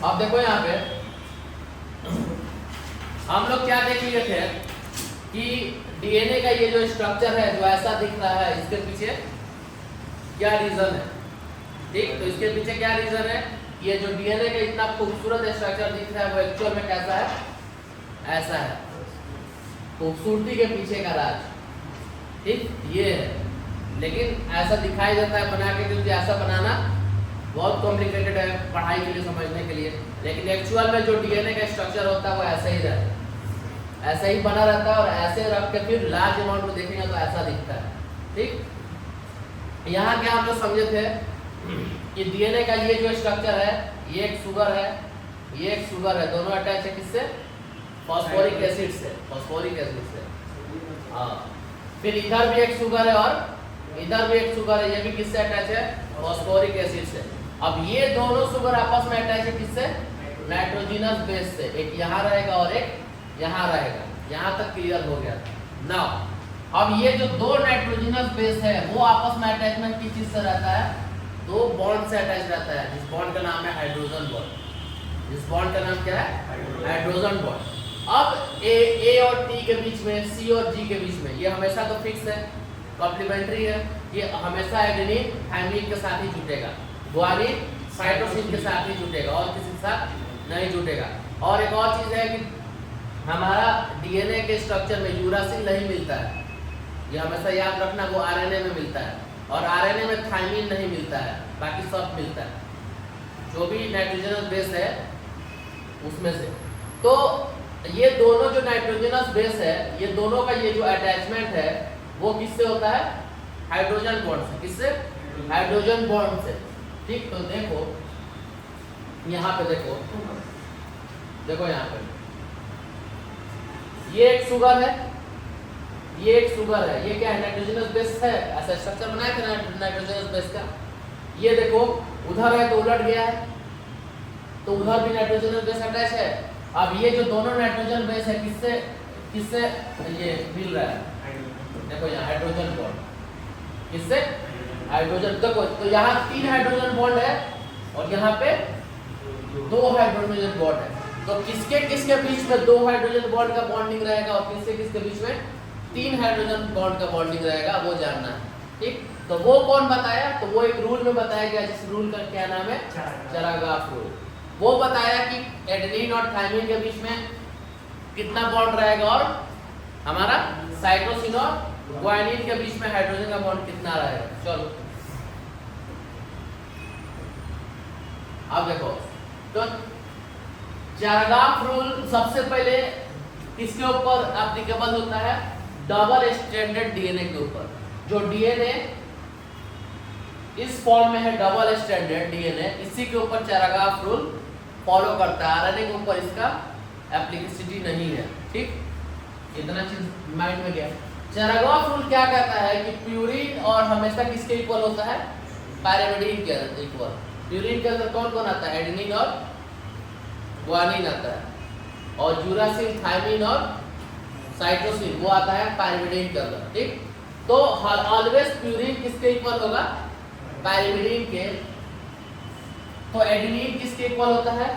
अब देखो यहाँ पे हम लोग क्या देख लिए थे कि डीएनए का ये जो स्ट्रक्चर है जो ऐसा दिख रहा है, इसके पीछे क्या रीजन है। ठीक, तो इसके पीछे क्या रीजन है, ये जो डीएनए का इतना खूबसूरत स्ट्रक्चर दिख रहा है वो एक्चुअल में कैसा है, ऐसा है। खूबसूरती के पीछे का राज, ठीक, ये है। लेकिन ऐसा दिखाई देता है बना के, क्योंकि ऐसा बनाना बहुत कॉम्प्लिकेटेड है पढ़ाई के लिए, समझने के लिए। लेकिन एक्चुअल में जो डीएनए का स्ट्रक्चर होता है वो ऐसे ही रहता है, ऐसे ही बना रहता है। और ऐसे रख के फिर लार्ज अमाउंट में देखेंगे तो ऐसा दिखता है। ठीक, यहाँ क्या हम लोग समझे थे कि डीएनए का ये जो स्ट्रक्चर है, ये एक शुगर है, ये एक शुगर है, दोनों अटैच है किससे, फॉस्फोरिक एसिड से, फॉस्फोरिक एसिड से। हाँ, फिर इधर भी एक शुगर है और इधर भी एक शुगर है, ये भी किससे अटैच है, फॉस्फोरिक एसिड से। अब ये दोनों शुगर आपस में अटैच है किससे, नाइट्रोजनस बेस से। एक यहाँ रहेगा और एक यहाँ रहेगा। यहाँ तक क्लियर हो गया। नाउ अब ये जो दो नाइट्रोजनस बेस है वो आपस में अटैचमेंट किस चीज से रहता है, दो बॉन्ड से अटैच रहता है, जिस बॉन्ड का नाम है हाइड्रोजन बॉन्ड। जिस बॉन्ड का नाम क्या है, हाइड्रोजन बॉन्ड। अब ए और टी के बीच में, सी और जी के बीच में, ये हमेशा तो फिक्स है, कॉम्प्लीमेंट्री है, ये हमेशा एडेनिन थाइमिन के साथ ही जुटेगा, ग्वानिन साइटोसिन के साथ ही जुटेगा, और किसी के साथ नहीं जुटेगा। और एक और चीज है कि हमारा डीएनए के स्ट्रक्चर में यूरासिल नहीं मिलता है, ये हमेशा याद रखना, वो आरएनए में मिलता है। और आरएनए में थाइमिन नहीं मिलता है, बाकी सब मिलता है, जो भी नाइट्रोजनस बेस है उसमें से। तो ये दोनों जो नाइट्रोजनस बेस है, ये दोनों का ये जो अटैचमेंट है वो किससे होता है, हाइड्रोजन बॉन्ड से। किससे, हाइड्रोजन बॉन्ड से। ठीक, तो देखो यहाँ पे, देखो यहाँ पे ये एक शुगर है, ये एक शुगर है, ये क्या है, नाइट्रोजनस बेस है। ऐसा स्ट्रक्चर बनाया था नाइट्रोजनस बेस का। ये देखो उधर है तो उलट गया है, तो उधर भी नाइट्रोजनस बेस अटैच है। अब ये जो दोनों नाइट्रोजन बेस है किससे किससे ये मिल रहा है, देखो यहाँ हाइड्रोजन बॉन्ड, किससे, हाइड्रोजन। देखो तो यहाँ 3 हाइड्रोजन बॉन्ड है और यहाँ पे 2 हाइड्रोजन बॉन्ड है। तो किसके किसके बीच में 2 हाइड्रोजन बॉन्ड का बॉन्डिंग रहेगा और किसके किसके बीच में 3 हाइड्रोजन बॉन्ड का बॉन्डिंग रहेगा, वो जानना है। ठीक, तो वो कौन बताया, तो वो एक रूल में बताया गया, जिस रूल का क्या नाम है, चरागाफ रूल। वो बताया कि एडेनिन और थाइमिन के बीच में कितना बॉन्ड रहेगा और हमारा साइटोसिन और ग्वानिन के बीच में हाइड्रोजन का बॉन्ड कितना रहेगा। चलो अब देखो, तो चरागाफ रूल सबसे पहले किसके ऊपर एप्लीकेबल होता है, डबल स्ट्रैंडेड डीएनए के ऊपर। जो डीएनए इस फॉर्म में है, डबल स्ट्रैंडेड डीएनए, इसी के ऊपर चरागाफ रूल फॉलो करता है। आरएनए के ऊपर इसका एप्लीकेबिलिटी नहीं है। ठीक, इतना चीज माइंड में गया। चरागाफ रूल क्या कहता है कि प्यूरिन और हमेशा किसके इक्वल होता है, पायरिमिडीन के इक्वल। प्यूरिन के अंदर कौन कौन आता है, एडेनिन और ग्वानिन आता है, और यूरासिल, थाइमिन और साइटोसिन वो आता है पायरिमिडीन के अंदर। ठीक, तो ऑलवेज प्यूरिन किसके इक्वल होगा, पायरिमिडीन के। तो एडेनिन किसके इक्वल होता है,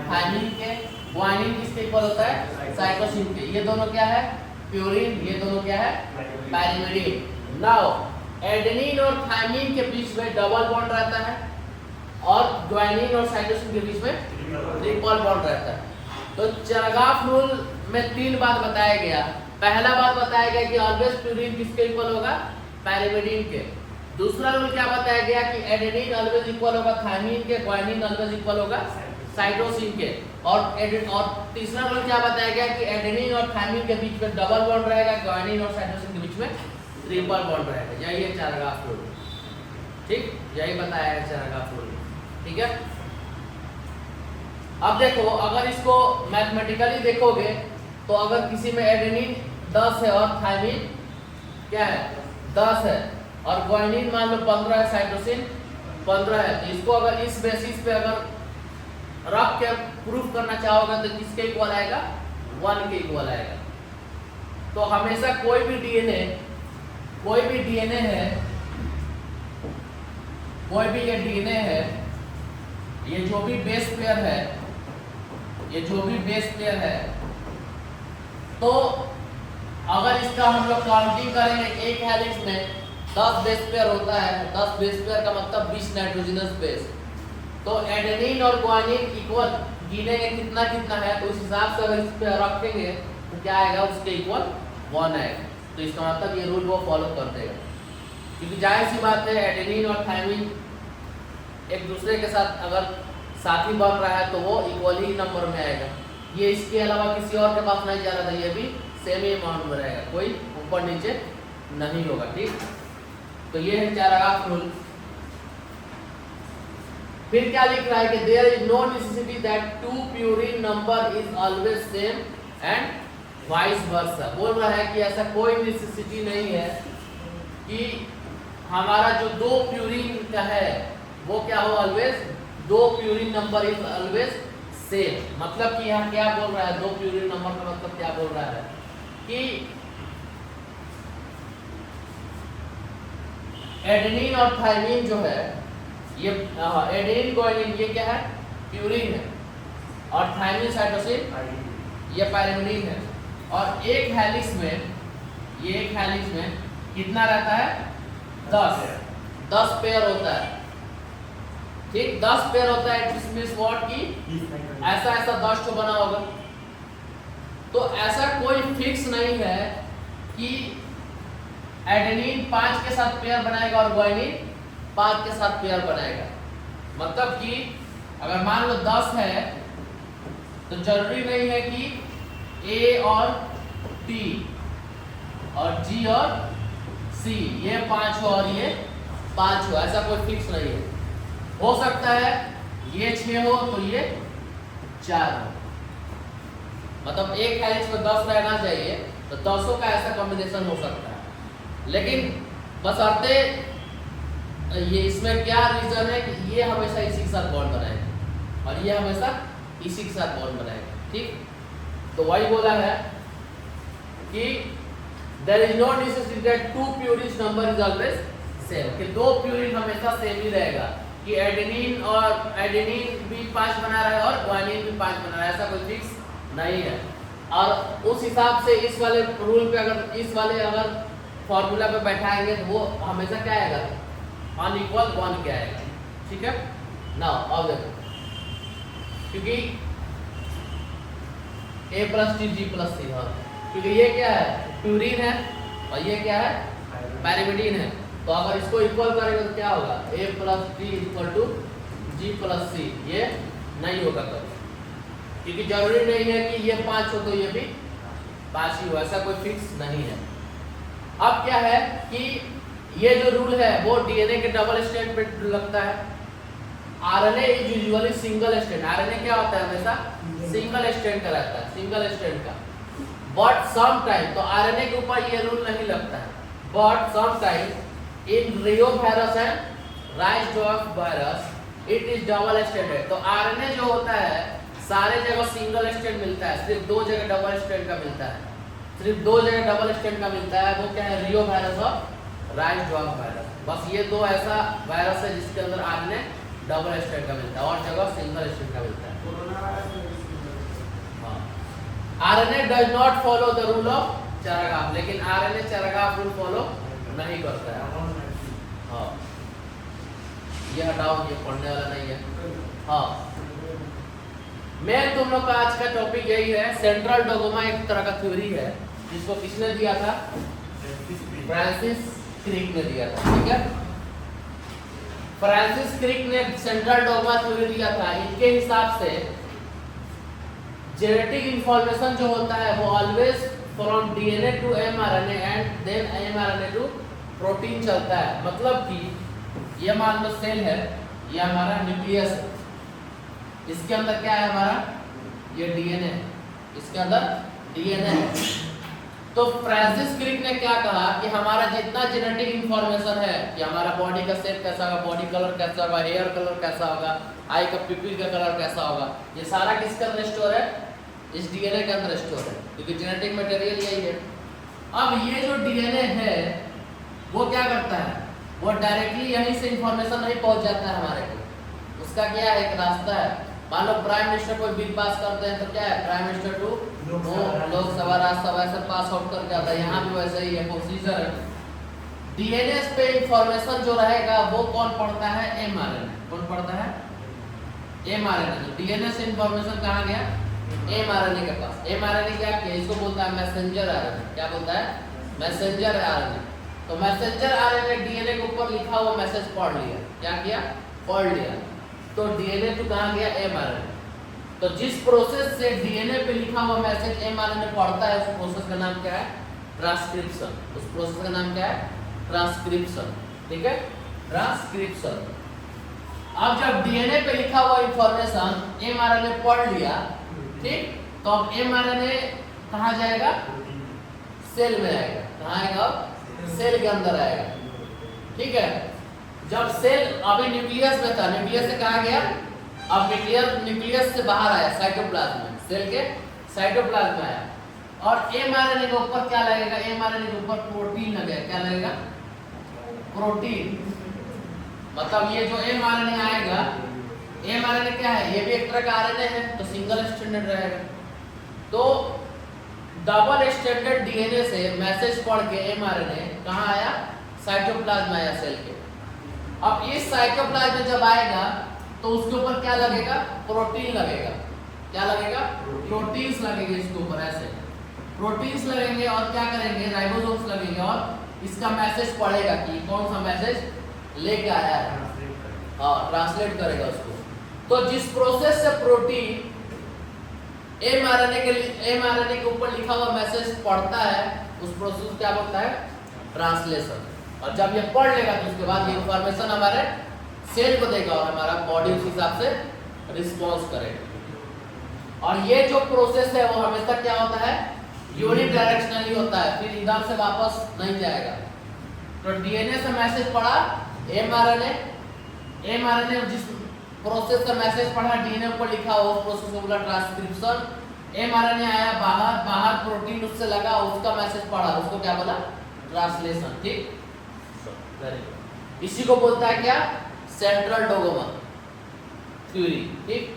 थाइमिन के। ग्वानिन किसके इक्वल होता है, साइटोसिन के। ये दोनों क्या है, प्यूरिन, ये दोनों क्या है, पायरिमिडीन। नाउ एडेनिन और थाइमिन के बीच में डबल बॉन्ड रहता है और ग्वानिन और साइटोसिन के बीच में ट्रिपल बॉन्ड रहता है। तो चरागाफ रूल में 3 बात बताया गया। पहला बात बताया गया कि ऑलवेज प्यूरिन किसके इक्वल होगा, पायरिमिडीन के। दूसरा रूल क्या बताया गया कि एडेनिन ऑलवेज इक्वल होगा थाइमिन के, ग्वानिन ऑलवेज इक्वल होगा साइटोसिन के। और तीसरा रूल क्या बताया गया कि एडेनिन और थाइमिन के बीच में डबल बॉन्ड रहेगा, ग्वानिन और साइटोसिन के बीच में ट्रिपल बॉन्ड रहेगा। यही है चरागाफ रूल। ठीक, यही बताया है चरागाफ रूल। ठीक है, अब देखो अगर इसको मैथमेटिकली देखोगे तो अगर किसी में एडेनिन 10 है और थाइमिन क्या है, 10 है, और ग्वानिन मान लो 15 है, साइटोसिन 15 है, तो इसको अगर इस बेसिस पे अगर रख के प्रूफ करना चाहोगे तो किसके इक्वल आएगा, 1 के इक्वल आएगा। तो हमेशा कोई भी डीएनए है, कोई भी ये डीएनए है, ये जो भी बेस पेयर है ये जो भी बेस पेयर है, तो अगर इसका हम लोग काउंटिंग करेंगे, एक हेलिक्स में 10 बेस पेयर होता है, 10 बेस पेयर का मतलब 20 नाइट्रोजनस बेस। तो एडेनिन और ग्वानिन इक्वल गिनेंगे कितना कितना है, तो उस हिसाब से अगर इस पे रखेंगे तो क्या आएगा, उसके इक्वल 1 आएगा। तो इसका मतलब ये रूल वो फॉलो कर देगा, क्योंकि जाहिर सी बात है एडेनिन और थायमिन एक दूसरे के साथ अगर साथी बन रहा है तो वो इक्वल ही नंबर में आएगा। ये इसके अलावा किसी और के पास नहीं जा रहा था, ये भी सेम ही अमाउंट में रहेगा, कोई ऊपर नीचे नहीं होगा। ठीक, तो ये है चैरागाफ रूल। फिर क्या लिख रहा है कि there is no necessity that two purine number is always same and vice versa. बोल रहा है कि ऐसा कोई नेसेसिटी नहीं है कि हमारा जो 2 प्यूरिन का है वो क्या हो, always 2 purine number is always same. मतलब कि यहाँ क्या बोल रहा है, 2 प्यूरिन नंबर का मतलब क्या बोल रहा है कि एडेनिन और थायमिन जो है, ये एडेनिन ग्वानिन ये क्या है, प्यूरिन है, और थायमिन साइटोसिन ये पायरिमिडीन है। और एक हेलिक्स में, ये एक हेलिक्स में कितना रहता है, 10 पेयर होता है। ठीक, 10 पेयर होता है, जिसमें व्हाट की ऐसा 10 तो बना होगा। तो ऐसा कोई फिक्स नहीं है कि एडेनिन 5 के साथ पेयर बनाएगा और ग्वानिन 5 के साथ पेयर बनाएगा। मतलब कि अगर मान लो 10 है तो जरूरी नहीं है कि A और T और G और C ये 5 हो और ये 5 हो, ऐसा कोई फिक्स नहीं है। हो सकता है ये 6 हो तो ये 4 हो, मतलब एक हेलिक्स में 10 रहना चाहिए, तो 10 का ऐसा कॉम्बिनेशन हो सकता है। लेकिन बशर्ते ये इसमें क्या रीजन है कि ये हमेशा इसी के साथ बॉन्ड बनाएगा और ये हमेशा इसी के साथ बॉन्ड बनाएगा। ठीक, तो वही बोला है कि there is no necessity that 2 purine number is always same, कि 2 प्यूरिन हमेशा सेम ही रहेगा, कि एडेनिन भी 5 बना रहा है और ग्वानिन भी 5 बना रहा है, ऐसा कोई फिक्स नहीं है। और उस हिसाब से इस वाले रूल पे अगर फॉर्मूला पे बैठाएंगे तो वो हमेशा क्या आएगा, अनइक्वल 1 क्या आएगा। ठीक है, नाउ अब देखो, क्योंकि A + T G + C, हाँ, क्योंकि ये क्या है, प्यूरिन है और ये क्या है, पायरिमिडीन है। तो अगर इसको इक्वल करेंगे तो क्या होगा, A + T = G + C, ये नहीं होगा कभी, क्योंकि जरूरी नहीं है कि ये 5 हो तो ये भी 5 ही हो, ऐसा कोई फिक्स नहीं है। अब क्या है कि ये जो रूल है वो डीएनए के डबल स्ट्रैंड पे लगता है। RNA is usually single strand, RNA क्या होता है, हमेशा सिंगल स्ट्रैंड का रहता है, सिंगल स्ट्रैंड का। बट सम टाइम, तो आरएनए के ऊपर ये रूल नहीं लगता है, but some time in reovirus and rice dog virus it is double stranded. तो आरएनए जो होता है सारे जगह सिंगल स्ट्रैंड मिलता है, सिर्फ 2 जगह डबल स्ट्रैंड का मिलता है, सिर्फ 2 जगह डबल स्ट्रैंड का मिलता है। वो क्या है, रियो वायरस और राइस डॉग वायरस। बस ये 2 ऐसा वायरस है जिसके अंदर आरएनए डबल स्ट्रैंड का मिलता है और जगह सिंगल स्ट्रैंड का मिलता है। हाँ, RNA does not follow the rule of Chargaff, लेकिन आरएनए चरागाफ रूल फॉलो नहीं करता है। हाँ, ये हटाओ, ये पढ़ने वाला नहीं है। हाँ, मैं तुम लोग का आज का टॉपिक यही है। सेंट्रल डोगमा एक तरह का थ्योरी है जिसको किसने दिया था, फ्रांसिस क्रिक ने दिया था। ठीक है, फ्रांसिस क्रिक ने सेंट्रल डोगमा थ्योरी दिया था। इनके हिसाब से जेनेटिक इंफॉर्मेशन जो होता है वो always from DNA to mRNA and then mRNA to protein चलता है। मतलब कि ये मान लो सेल है, ये हमारा न्यूक्लियस है, इसके अंदर क्या है हमारा, ये डीएनए, इसके अंदर डीएनए है। तो फ्रांसिस क्रिक ने क्या कहा कि हमारा जितना जेनेटिक इंफॉर्मेशन है कि हमारा बॉडी का शेप कैसा होगा, बॉडी कलर कैसा होगा, हेयर कलर कैसा होगा, आई का पिपिल का कलर कैसा होगा, ये सारा किसके अंदर स्टोर है, इस डीएनए के अंदर स्टोर है, क्योंकि जेनेटिक मटेरियल यही है। अब ये जो डीएनए है वो क्या करता है, वो डायरेक्टली यहीं से इंफॉर्मेशन नहीं पहुंच जाता है हमारे को, उसका क्या है, एक रास्ता है मान लो प्राइम मिनिस्टर कोई बिल पास करते हैं तो क्या है, prime minister to Lok Sabha Rajya Sabha ऐसे पास आउट करके आता है। यहाँ भी वैसे ही है, प्रोसीजर है। डीएनए पे इंफॉर्मेशन जो रहेगा वो कौन पढ़ता है, एमआरएनए। कौन पढ़ता है, एमआरएनए। तो डीएनए से इंफॉर्मेशन कहाँ गया, एमआरएनए के पास। एमआरएनए क्या किया, इसको बोलता है मैसेंजर आरएनए। क्या बोलता है, मैसेंजर आरएनए। तो मैसेंजर आरएनए डीएनए के ऊपर लिखा हुआ मैसेज पढ़ लिया। क्या किया, पढ़ लिया। तो डीएनए तो कहाँ गया, एमआरएनए। तो जिस प्रोसेस से डीएनए पे लिखा हुआ मैसेज एमआरएनए पढ़ता है, उस प्रोसेस का नाम क्या है, ट्रांसक्रिप्शन। उस प्रोसेस का नाम क्या है, ट्रांसक्रिप्शन। ठीक है, ट्रांसक्रिप्शन। अब जब डीएनए पे लिखा हुआ इंफॉर्मेशन एमआरएनए पढ़ लिया, ठीक, तो अब एमआरएनए कहाँ जाएगा, सेल में आएगा। कहाँ आएगा, सेल के अंदर आएगा। ठीक है, जब सेल अभी न्यूक्लियस में था, न्यूक्लियस से कहाँ गया, अब न्यूक्लियस से बाहर आया साइटोप्लाज्म में, सेल के साइटोप्लाज्म में आया। और एमआरएनए के ऊपर क्या लगेगा, एमआरएनए के ऊपर प्रोटीन लगेगा। क्या लगेगा, प्रोटीन। मतलब ये जो एमआरएनए आएगा, एमआरएनए क्या है, ये भी एक तरह का आरएनए है, तो सिंगल स्ट्रैंडेड रहेगा। तो डबल स्ट्रैंडेड डीएनए से मैसेज पढ़ के एमआरएनए कहाँ आया, साइटोप्लाज्म में आया, सेल के। अब इस साइटोप्लाज्म में जब आएगा तो उसके ऊपर क्या लगेगा, प्रोटीन लगेगा। क्या लगेगा, प्रोटीन्स लगेंगे इसके ऊपर, ऐसे प्रोटीन्स लगेंगे। और क्या करेंगे, राइबोसोम्स लगेंगे, और इसका मैसेज पढ़ेगा कि कौन सा मैसेज लेके आया है, हाँ, ट्रांसलेट करेगा उसको। तो जिस प्रोसेस से प्रोटीन एमआरएनए के ऊपर लिखा हुआ मैसेज पढ़ता है, उस प्रोसेस को क्या बोलता है, ट्रांसलेशन। और जब ये पढ़ लेगा तो उसके बाद ये इंफॉर्मेशन हमारे सेल को देगा और हमारा बॉडी उस हिसाब से रिस्पॉन्स करेगा। और ये जो प्रोसेस है वो हमेशा क्या होता है, यूनि डायरेक्शनली होता है, फिर इधर से वापस नहीं जाएगा। तो डीएनए से मैसेज पढ़ा एमआरएनए जिस प्रोसेस का मैसेज पढ़ा डीएनए पर लिखा हो, उस प्रोसेस को बोला ट्रांसक्रिप्शन। एमआरएनए आया बाहर प्रोटीन उससे लगा, उसका मैसेज पढ़ा, उसको क्या बोला, ट्रांसलेशन। ठीक, इसी को बोलता है क्या, सेंट्रल डोगोमा थ्योरी। ठीक,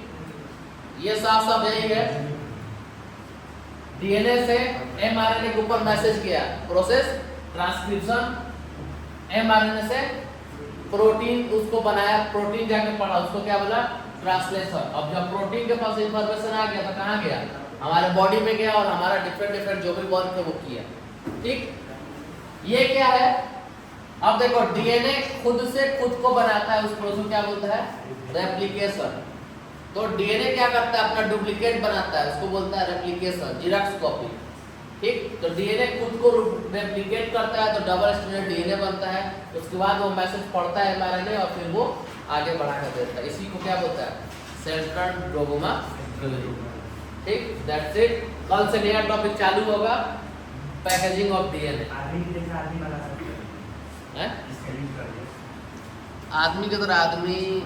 ये साफ यही है। डीएनए से एमआरएनए के ऊपर मैसेज किया, प्रोसेस ट्रांसक्रिप्शन। एमआरएनए से प्रोटीन उसको बनाया, प्रोटीन जाके पढ़ा, उसको क्या बोला, ट्रांसलेशन। अब जब प्रोटीन के पास इंफॉर्मेशन आ गया तो कहाँ गया, हमारे बॉडी में गया और हमारा डिफरेंट जो भी वर्क है वो किया। ठीक, ये क्या है, अब देखो डीएनए खुद से खुद को बनाता है, उस प्रोसेस को क्या बोलता है, रेप्लिकेशन। तो डीएनए क्या करता है, अपना डुप्लीकेट बनाता है, उसको बोलता है रेप्लिकेशन, जेरॉक्स कॉपी। ठीक, तो डीएनए खुद को रेप्लिकेट करता है तो डबल स्ट्रैंडेड डीएनए बनता है। उसके बाद वो मैसेज पढ़ता है एमआरएनए और फिर वो आगे बढ़ा कर देता है। इसी को क्या बोलता है, सेंट्रल डोगोमा थ्योरी। ठीक, दैट्स इट। कल से नया टॉपिक चालू होगा, पैकेजिंग ऑफ डीएनए। आदमी की तरह आदमी